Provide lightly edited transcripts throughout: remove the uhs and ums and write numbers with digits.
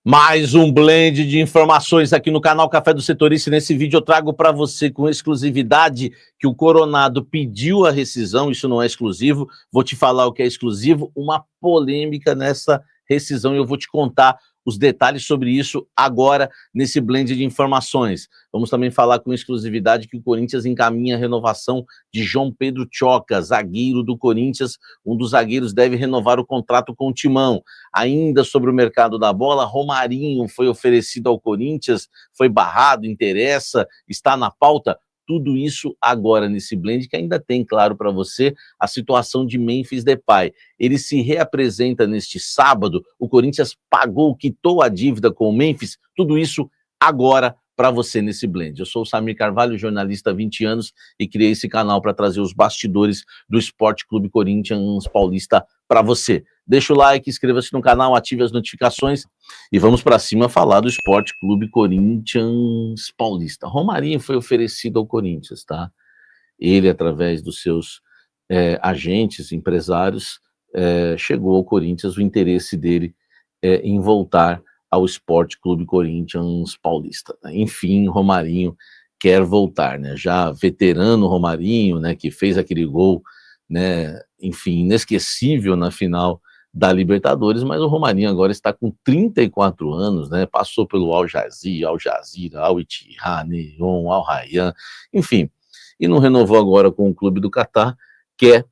Mais um blend de informações aqui no canal Café do Setorista. Nesse vídeo eu trago para você com exclusividade que o Coronado pediu a rescisão, isso não é exclusivo, vou te falar o que é exclusivo, uma polêmica nessa rescisão e eu vou te contar os detalhes sobre isso agora nesse blend de informações. Vamos também falar com exclusividade que o Corinthians encaminha a renovação de João Pedro Tchoca, zagueiro do Corinthians, um dos zagueiros deve renovar o contrato com o Timão. Ainda sobre o mercado da bola, Romarinho foi oferecido ao Corinthians, foi barrado, interessa, está na pauta. Tudo isso agora nesse blend que ainda tem, claro, para você a situação de Memphis Depay. Ele se reapresenta neste sábado, o Corinthians pagou, quitou a dívida com o Memphis, tudo isso agora para você nesse blend. Eu sou o Samir Carvalho, jornalista há 20 anos e criei esse canal para trazer os bastidores do Esporte Clube Corinthians Paulista para você. Deixa o like, inscreva-se no canal, ative as notificações e vamos para cima falar do Esporte Clube Corinthians Paulista. Romarinho foi oferecido ao Corinthians, tá? Ele, através dos seus agentes, empresários, chegou ao Corinthians o interesse dele em voltar ao Esporte Clube Corinthians Paulista. Enfim, Romarinho quer voltar, né? Já veterano Romarinho, né, que fez aquele gol, né, enfim, inesquecível na final da Libertadores, mas o Romarinho agora está com 34 anos, né? Passou pelo Al Jazeera, Al Ittihad, Neon, Al Rayyan, enfim, e não renovou agora com o clube do Catar, quer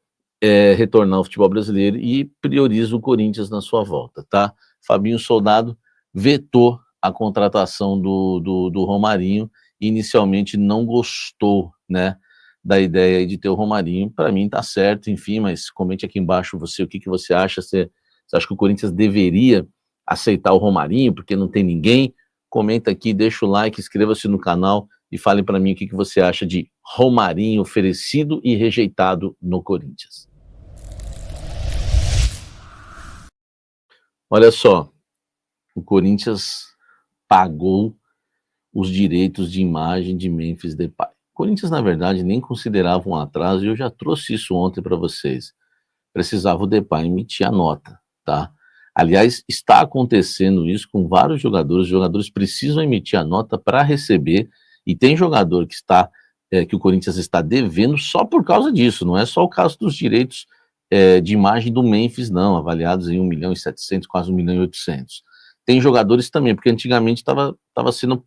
retornar ao futebol brasileiro e prioriza o Corinthians na sua volta, tá? Fabinho Soldado vetou a contratação do Romarinho e inicialmente não gostou, né, da ideia de ter o Romarinho. Para mim tá certo, enfim, mas comente aqui embaixo você o que você acha. Você acha que o Corinthians deveria aceitar o Romarinho porque não tem ninguém? Comenta aqui, deixa o like, inscreva-se no canal e fale para mim o que você acha de Romarinho oferecido e rejeitado no Corinthians. Olha só, o Corinthians pagou os direitos de imagem de Memphis Depay. O Corinthians, na verdade, nem considerava um atraso, e eu já trouxe isso ontem para vocês. Precisava o Depay emitir a nota, tá? Aliás, está acontecendo isso com vários jogadores. Os jogadores precisam emitir a nota para receber, e tem jogador que está que o Corinthians está devendo só por causa disso. Não é só o caso dos direitos de imagem do Memphis, não, avaliados em 1.700.000, quase 1.800.000. Tem jogadores também, porque antigamente estava sendo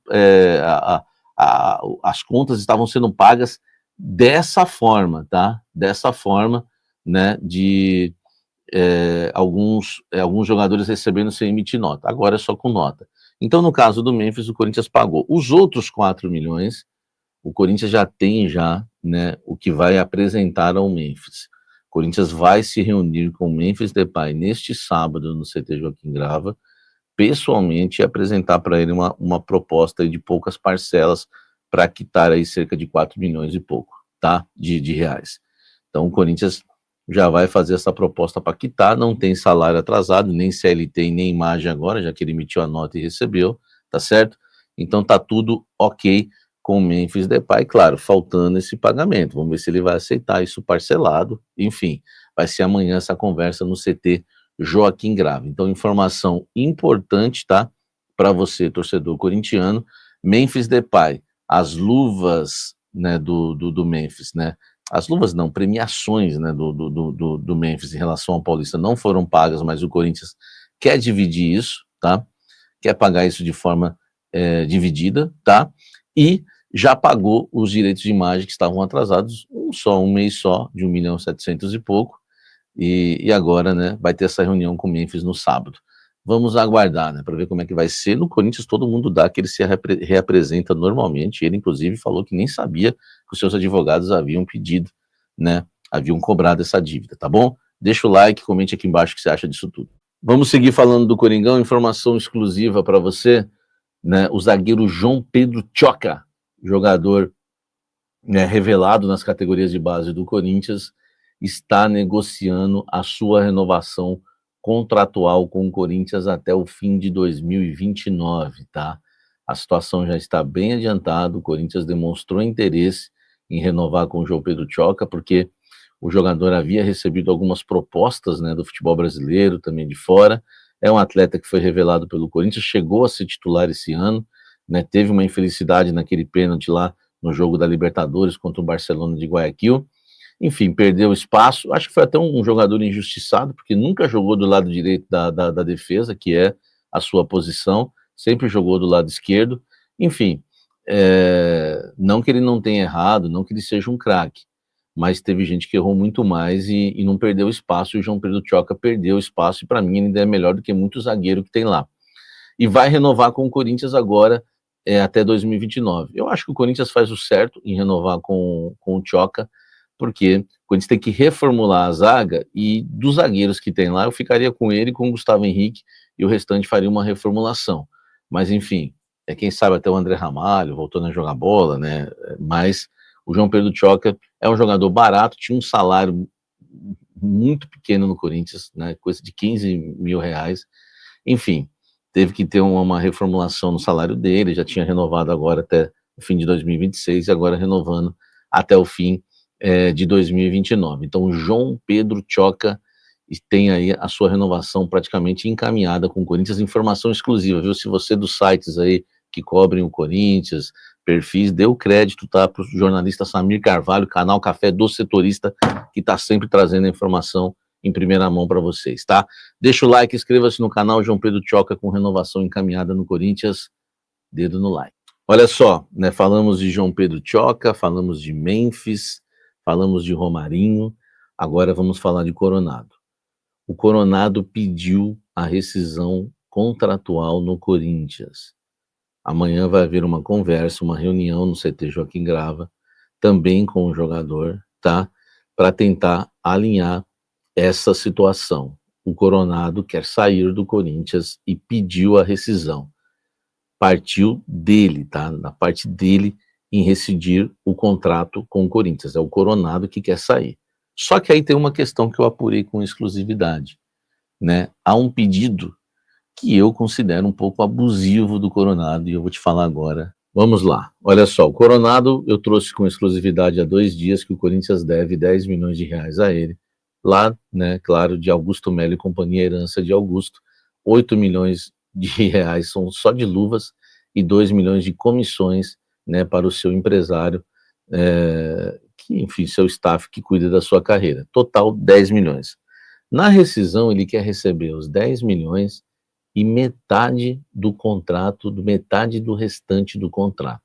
as contas estavam sendo pagas dessa forma, tá? Dessa forma, né? De alguns jogadores recebendo sem emitir nota. Agora é só com nota. Então, no caso do Memphis, o Corinthians pagou. Os outros 4 milhões, o Corinthians já tem, né, o que vai apresentar ao Memphis. O Corinthians vai se reunir com o Memphis Depay neste sábado no CT Joaquim Grava, pessoalmente, e apresentar para ele uma proposta de poucas parcelas para quitar aí cerca de 4 milhões e pouco, tá? De reais. Então, o Corinthians já vai fazer essa proposta para quitar, não tem salário atrasado, nem CLT, nem imagem agora, já que ele emitiu a nota e recebeu, tá certo? Então, tá tudo ok com o Memphis Depay, claro, faltando esse pagamento. Vamos ver se ele vai aceitar isso parcelado, enfim, vai ser amanhã essa conversa no CT Joaquim Grava. Então, informação importante, tá? Para você, torcedor corintiano. Memphis Depay, as luvas, né, do Memphis, né? As luvas não, premiações, né, do Memphis em relação ao Paulista não foram pagas, mas o Corinthians quer dividir isso, tá? Quer pagar isso de forma dividida, tá? E já pagou os direitos de imagem que estavam atrasados, um mês só, de 1.700.000 e pouco, e agora, né, vai ter essa reunião com o Memphis no sábado. Vamos aguardar, né, para ver como é que vai ser. No Corinthians todo mundo dá que ele se reapresenta normalmente, ele inclusive falou que nem sabia que os seus advogados haviam pedido, né, haviam cobrado essa dívida, tá bom? Deixa o like, comente aqui embaixo o que você acha disso tudo. Vamos seguir falando do Coringão, informação exclusiva para você, né, o zagueiro João Pedro Tchoca, jogador, né, revelado nas categorias de base do Corinthians, está negociando a sua renovação contratual com o Corinthians até o fim de 2029, tá? A situação já está bem adiantada, o Corinthians demonstrou interesse em renovar com o João Pedro Tchoca, porque o jogador havia recebido algumas propostas, né, do futebol brasileiro, também de fora, é um atleta que foi revelado pelo Corinthians, chegou a ser titular esse ano, né, teve uma infelicidade naquele pênalti lá no jogo da Libertadores contra o Barcelona de Guayaquil, enfim, perdeu espaço, acho que foi até um jogador injustiçado, porque nunca jogou do lado direito da defesa, que é a sua posição, sempre jogou do lado esquerdo, enfim, não que ele não tenha errado, não que ele seja um craque, mas teve gente que errou muito mais e não perdeu espaço, e o João Pedro Tchoca perdeu espaço, e para mim ele ainda é melhor do que muito zagueiro que tem lá. E vai renovar com o Corinthians agora, até 2029. Eu acho que o Corinthians faz o certo em renovar com o Tchoca, porque o Corinthians tem que reformular a zaga, e dos zagueiros que tem lá, eu ficaria com ele, com o Gustavo Henrique, e o restante faria uma reformulação. Mas, enfim, quem sabe até o André Ramalho voltando a jogar bola, né? Mas o João Pedro Tchoca é um jogador barato, tinha um salário muito pequeno no Corinthians, né? Coisa de 15 mil reais. Enfim, teve que ter uma reformulação no salário dele, já tinha renovado agora até o fim de 2026, e agora renovando até o fim de 2029. Então, o João Pedro Tchoca tem aí a sua renovação praticamente encaminhada com o Corinthians. Informação exclusiva, viu? Se você dos sites aí que cobrem o Corinthians, perfis, dê o crédito, tá, para o jornalista Samir Carvalho, canal Café do Setorista, que está sempre trazendo a informação em primeira mão para vocês, tá? Deixa o like, inscreva-se no canal João Pedro Tchoca com renovação encaminhada no Corinthians, dedo no like. Olha só, né, falamos de João Pedro Tchoca, falamos de Memphis, falamos de Romarinho, agora vamos falar de Coronado. O Coronado pediu a rescisão contratual no Corinthians. Amanhã vai haver uma conversa, uma reunião no CT Joaquim Grava, também com o jogador, tá? Para tentar alinhar essa situação. O Coronado quer sair do Corinthians e pediu a rescisão. Partiu dele, tá? Da parte dele em rescindir o contrato com o Corinthians. É o Coronado que quer sair. Só que aí tem uma questão que eu apurei com exclusividade, né? Há um pedido que eu considero um pouco abusivo do Coronado, e eu vou te falar agora. Vamos lá. Olha só, o Coronado, eu trouxe com exclusividade há 2 dias que o Corinthians deve 10 milhões de reais a ele, lá, né, claro, de Augusto Melo e companhia, herança de Augusto. 8 milhões de reais são só de luvas e 2 milhões de comissões, né, para o seu empresário, que, enfim, seu staff que cuida da sua carreira. Total 10 milhões. Na rescisão, ele quer receber os 10 milhões e metade do contrato, metade do restante do contrato.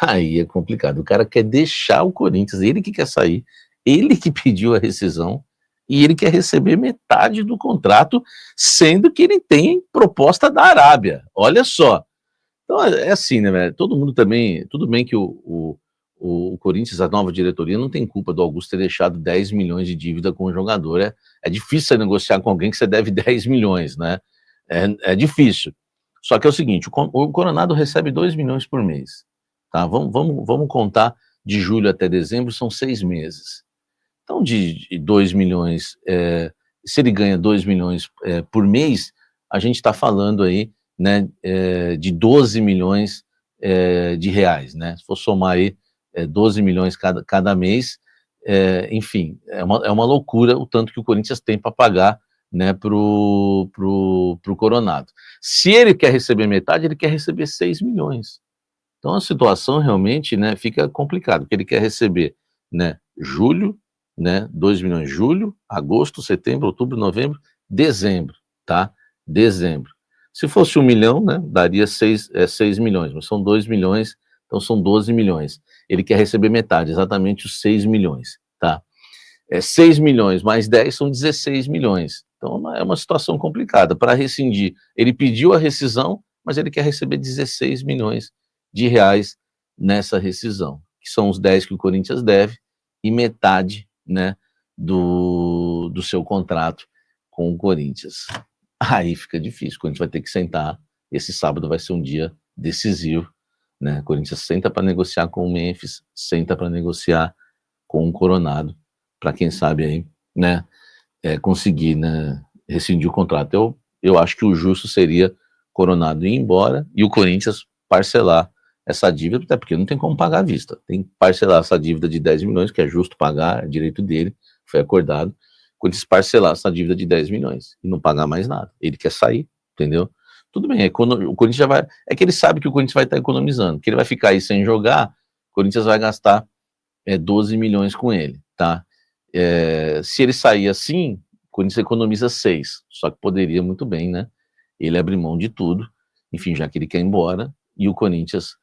Aí é complicado. O cara quer deixar o Corinthians, ele que quer sair, ele que pediu a rescisão, e ele quer receber metade do contrato, sendo que ele tem proposta da Arábia. Olha só. Então é assim, né, velho? Todo mundo também, tudo bem que o Corinthians, a nova diretoria, não tem culpa do Augusto ter deixado 10 milhões de dívida com o jogador. É difícil você negociar com alguém que você deve 10 milhões, né? É difícil. Só que é o seguinte, o Coronado recebe 2 milhões por mês. Tá? Vamos contar de julho até dezembro, são 6 meses. Então, de 2 milhões, se ele ganha 2 milhões por mês, a gente está falando aí, né, de 12 milhões de reais, né? Se for somar aí 12 milhões cada mês, enfim, é uma loucura o tanto que o Corinthians tem para pagar, né, pro Coronado. Se ele quer receber metade, ele quer receber 6 milhões. Então a situação realmente, né, fica complicada, porque ele quer receber, né, julho, né, 2 milhões julho, agosto, setembro, outubro, novembro, dezembro, tá? Dezembro. Se fosse 1 milhão, né, daria 6 milhões, mas são 2 milhões, então são 12 milhões. Ele quer receber metade, exatamente os 6 milhões, tá? 6 milhões mais 10 são 16 milhões. Então é uma situação complicada. Para rescindir, ele pediu a rescisão, mas ele quer receber 16 milhões de reais nessa rescisão, que são os 10 que o Corinthians deve e metade, né, do seu contrato com o Corinthians. Aí fica difícil, o Corinthians vai ter que sentar. Esse sábado vai ser um dia decisivo, né? O Corinthians senta para negociar com o Memphis, senta para negociar com o Coronado, para quem sabe aí, né, conseguir, né, rescindir o contrato. Eu acho que o justo seria Coronado ir embora e o Corinthians parcelar essa dívida, até porque não tem como pagar à vista. Tem que parcelar essa dívida de 10 milhões, que é justo pagar, é direito dele, foi acordado, Corinthians parcelar essa dívida de 10 milhões e não pagar mais nada. Ele quer sair, entendeu? Tudo bem, o Corinthians já vai... É que ele sabe que o Corinthians vai estar economizando, que ele vai ficar aí sem jogar, o Corinthians vai gastar 12 milhões com ele, tá? Se ele sair assim, o Corinthians economiza 6, só que poderia muito bem, né? Ele abrir mão de tudo, enfim, já que ele quer ir embora, e o Corinthians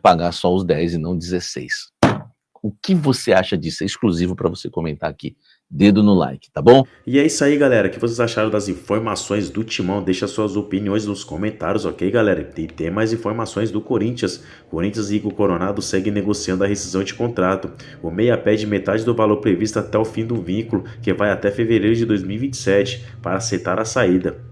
pagar só os 10 e não 16. O que você acha disso? É exclusivo para você comentar aqui. Dedo no like, tá bom? E é isso aí, galera. O que vocês acharam das informações do Timão? Deixa suas opiniões nos comentários, ok, galera? E tem mais informações do Corinthians. Corinthians e Igor Coronado seguem negociando a rescisão de contrato. O meia pede metade do valor previsto até o fim do vínculo, que vai até fevereiro de 2027, para aceitar a saída.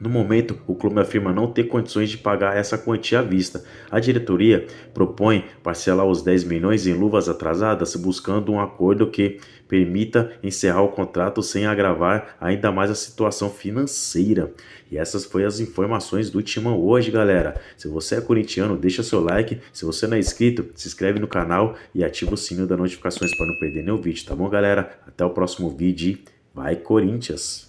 No momento, o clube afirma não ter condições de pagar essa quantia à vista. A diretoria propõe parcelar os 10 milhões em luvas atrasadas, buscando um acordo que permita encerrar o contrato sem agravar ainda mais a situação financeira. E essas foram as informações do Timão hoje, galera. Se você é corintiano, deixa seu like. Se você não é inscrito, se inscreve no canal e ativa o sininho das notificações para não perder nenhum vídeo, tá bom, galera? Até o próximo vídeo. Vai, Corinthians!